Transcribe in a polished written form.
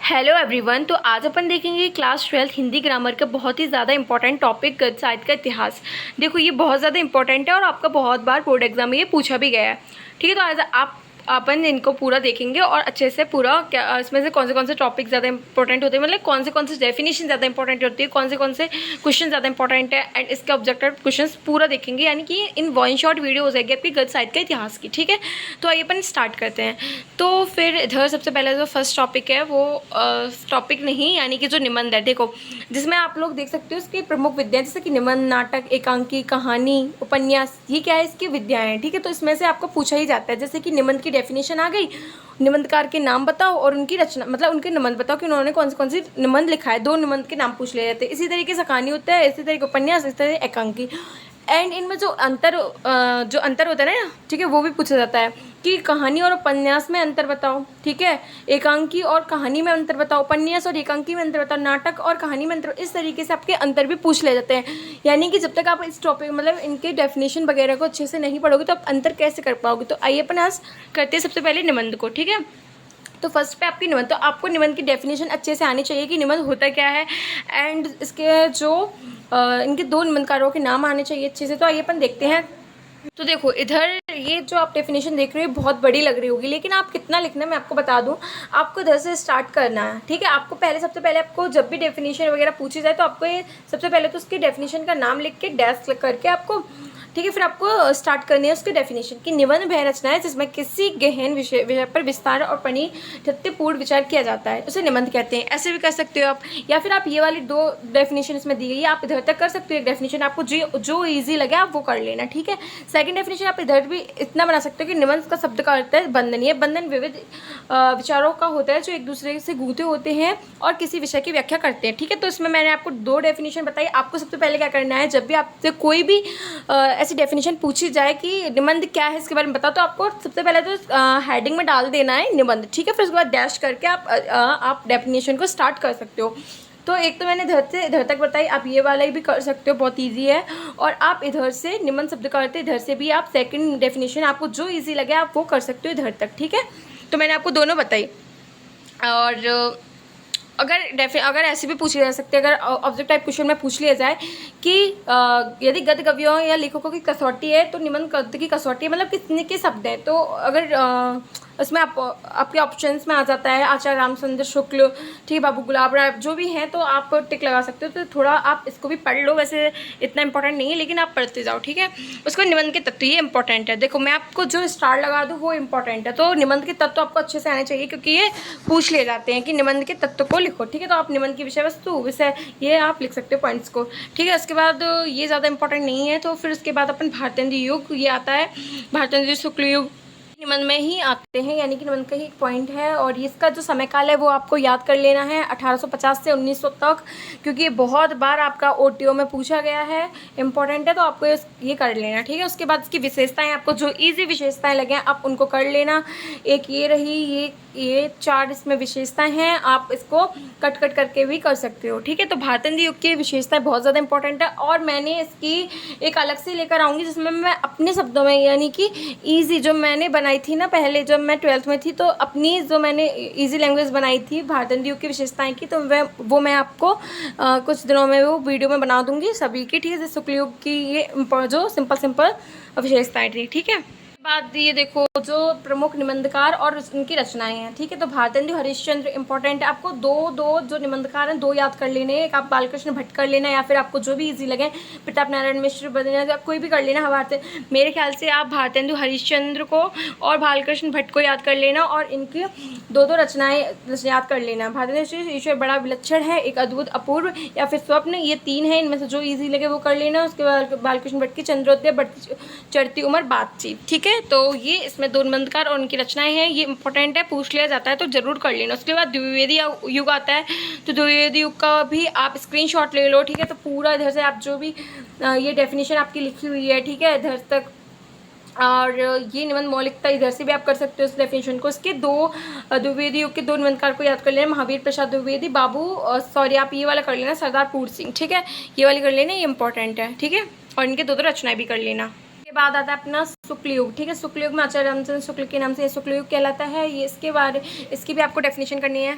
Hello everyone. तो आज अपन देखेंगे क्लास 12 हिंदी ग्रामर का बहुत ही ज़्यादा इंपॉर्टेंट टॉपिक गद्य साहित्य का इतिहास। देखो ये बहुत ज़्यादा इंपॉर्टेंट है और आपका बहुत बार बोर्ड एग्जाम में ये पूछा भी गया है। ठीक है, तो आज अपन इनको पूरा देखेंगे और अच्छे से पूरा क्या इसमें से कौन से टॉपिक ज़्यादा इंपॉर्टेंट होते हैं, मतलब कौन से डेफिनेशन ज़्यादा इंपॉर्टेंट होती है, कौन से क्वेश्चन ज़्यादा इंपॉर्टेंट है एंड इसके ऑब्जेक्टिव क्वेश्चन पूरा देखेंगे। यानी कि इन वन शॉट वीडियो हो जाएगी आपकी गद्य साहित्य का इतिहास की। ठीक है, तो आइए अपन स्टार्ट करते हैं। तो फिर इधर सबसे पहले जो फर्स्ट टॉपिक है वो टॉपिक नहीं, यानी कि जो निबंध है, देखो जिसमें आप लोग देख सकते हो इसकी प्रमुख विद्याएं, जैसे कि निबंध, नाटक, एकांकी, कहानी, उपन्यास, ये क्या है इसकी विद्याएं हैं। ठीक है, तो इसमें से आपको पूछा ही जाता है। जैसे कि निबंध की डेफिनेशन आ गई, निबंधकार के नाम बताओ और उनकी रचना, मतलब उनके निबंध बताओ कि उन्होंने कौन सी निबंध लिखा है। दो निबंध के नाम पूछ लिए जाते हैं। इसी तरीके से कहानी होता है, इसी तरीके उपन्यास, इस तरह एकांकी। एंड इनमें जो अंतर होता है ना, ठीक है, वो भी पूछा जाता है कि कहानी और उपन्यास में अंतर बताओ। ठीक है, एकांकी और कहानी में अंतर बताओ, उपन्यास और एकांकी में अंतर बताओ, नाटक और कहानी में अंतर। इस तरीके से आपके अंतर भी पूछ ले जाते हैं। यानी कि जब तक आप इस टॉपिक मतलब इनके डेफिनेशन वगैरह को अच्छे से नहीं पढ़ोगे तो आप अंतर कैसे कर पाओगे। तो आइए अपन आज करते हैं सबसे पहले निबंध को। ठीक है, तो फर्स्ट पे आपकी निबंध, तो आपको निबंध की डेफिनेशन अच्छे से आनी चाहिए कि निबंध होता क्या है एंड इसके जो इनके दो निबंधकारों के नाम आने चाहिए अच्छे से। तो आइए अपन देखते हैं। तो देखो इधर ये जो आप डेफिनेशन देख रहे हो बहुत बड़ी लग रही होगी, लेकिन आप कितना लिखना है मैं आपको बता दूं। आपको इधर से स्टार्ट करना है। ठीक है, आपको सबसे पहले आपको जब भी डेफिनेशन वगैरह पूछी जाए तो आपको ये सबसे पहले तो उसकी डेफिनेशन का नाम लिख के डैश करके आपको, ठीक है, फिर आपको स्टार्ट करनी है उसकी डेफिनेशन की। निबंध वह रचना है जिसमें किसी गहन विषय पर विस्तार और परिणतिपूर्ण विचार किया जाता है, उसे निबंध कहते हैं। ऐसे भी कर सकते हो आप, या फिर आप ये वाली दो डेफिनेशन इसमें दी गई है आप इधर तक कर सकते हो। एक डेफिनेशन आपको जो ईजी लगे आप वो कर लेना। ठीक है, सेकंड डेफिनेशन आप इधर भी इतना बना सकते हो कि निबंध का शब्द का अर्थ है बंधन। ये बंधन विविध विचारों का होता है जो एक दूसरे से गूंथे होते हैं और किसी विषय की व्याख्या करते हैं। ठीक है, तो इसमें मैंने आपको दो डेफिनेशन बताई। आपको सबसे पहले क्या करना है, जब भी आपसे कोई भी ऐसी डेफिनेशन पूछी जाए कि निबंध क्या है इसके बारे में बताओ, तो आपको सबसे पहले तो हेडिंग में डाल देना है निबंध। ठीक है, फिर उसके बाद डैश करके आप डेफिनेशन को स्टार्ट कर सकते हो। तो एक तो मैंने इधर से इधर तक बताई, आप ये वाला भी कर सकते हो, बहुत इजी है। और आप इधर से निबंध शब्द का अर्थ इधर से भी आप सेकंड डेफिनेशन आपको जो इजी लगे आप वो कर सकते हो इधर तक। ठीक है, तो मैंने आपको दोनों बताई। और अगर ऐसे भी पूछी जा सकती है, अगर ऑब्जेक्ट टाइप क्वेश्चन में पूछ लिया जाए कि यदि गद्य कवियों या लेखकों की कसौटी है तो निबंध गद्य की कसौटी है, मतलब कितने के शब्द हैं। तो अगर उसमें आपके ऑप्शंस में आ जाता है आचार्य रामचंद्र शुक्ल, ठीक है, बाबू गुलाब राय, जो भी हैं, तो आप टिक लगा सकते हो। तो थोड़ा आप इसको भी पढ़ लो, वैसे इतना इंपॉर्टेंट नहीं है लेकिन आप पढ़ते जाओ। ठीक है, उसको निबंध के तत्व ये इंपॉर्टेंट है। देखो मैं आपको जो स्टार लगा दूँ वो इंपॉर्टेंट है। तो निबंध के तत्व आपको अच्छे से आने चाहिए क्योंकि ये पूछ लिए जाते हैं कि निबंध के तत्व को लिखो। ठीक है, तो आप निबंध की विषय वस्तु विषय ये आप लिख सकते हो पॉइंट्स को। ठीक है, उसके बाद ये ज़्यादा इंपॉर्टेंट नहीं है। तो फिर उसके बाद अपन भारतेंदु युग ये आता है, भारतेंदु शुक्ल युग निबंध में ही आते हैं, यानी कि निबंध का ही एक पॉइंट है। और इसका जो समय काल है वो आपको याद कर लेना है 1850 से 1900 तक, क्योंकि ये बहुत बार आपका ओटीओ में पूछा गया है, इंपॉर्टेंट है। तो आपको ये कर लेना। ठीक है, उसके बाद इसकी विशेषताएं, आपको जो इजी विशेषताएं लगे आप उनको कर लेना। एक ये रही, ये चार इसमें विशेषताएं हैं, आप इसको कट करके भी कर सकते हो। ठीक है, तो भारतेंदु युग की विशेषताएं बहुत ज़्यादा इंपॉर्टेंट है और मैंने इसकी एक अलग से लेकर आऊँगी जिसमें मैं अपने शब्दों में, यानी कि ईजी जो मैंने बनाई थी ना पहले जब मैं 12th में थी, तो अपनी जो मैंने ईजी लैंग्वेज बनाई थी भारतेंदु युग की विशेषताएं की, तो वो मैं आपको कुछ दिनों में वो वीडियो में बना दूंगी सभी की। ठीक है, जैसे शुक्ल युग की ये जो सिंपल विशेषताएं थी। ठीक है, बाद ये देखो जो प्रमुख निबंधकार और उनकी रचनाएं हैं। ठीक है, तो भारतेंदु हरिश्चंद्र इंपॉर्टेंट है। आपको दो जो निबंधकार हैं दो याद कर लेने, एक आप बालकृष्ण भट्ट कर लेना या फिर आपको जो भी इजी लगे प्रताप नारायण मिश्र बद्रीनाथ कोई भी कर लेना। मेरे ख्याल से आप भारतेंदु हरिश्चंद्र को और बालकृष्ण भट्ट को याद कर लेना और इनकी दो रचनाएं याद कर लेना। भारतेंदु ईश्वर बड़ा विलक्षण है, एक अद्भुत, अपूर्व या फिर स्वप्न, ये तीन है, इनमें से जो ईजी लगे वो कर लेना। उसके बाद बालकृष्ण भट्ट की चंद्रोदय, बढ़ती चढ़ती उम्र, बातचीत। ठीक है, तो ये इसमें दो निबंधकार और उनकी रचनाएं हैं, ये इंपॉर्टेंट है, पूछ लिया जाता है तो जरूर कर लेना। उसके बाद द्विवेदी युग आता है, तो द्विवेदी युग का भी आप स्क्रीनशॉट ले लो। ठीक है, तो पूरा इधर से आप जो भी ये डेफिनेशन आपकी लिखी हुई है, ठीक है, इधर तक, और ये निबंध मौलिकता इधर से भी आप कर सकते हो इस डेफिनेशन को। इसके द्विवेदी युग के दो निबंधकार को याद कर लेना, महावीर प्रसाद द्विवेदी, सॉरी आप ये वाला कर लेना सरदार पूर सिंह। ठीक है, ये वाली कर लेना, ये इंपॉर्टेंट है। ठीक है, और इनके दो रचनाएं भी कर लेना। के बाद आता है अपना शुक्ल युग। ठीक है, शुक्ल युग में आचार्य रामचंद्र शुक्ल के नाम से शुक्ल युग कहलाता है। ये इसकी भी आपको डेफिनेशन करनी है।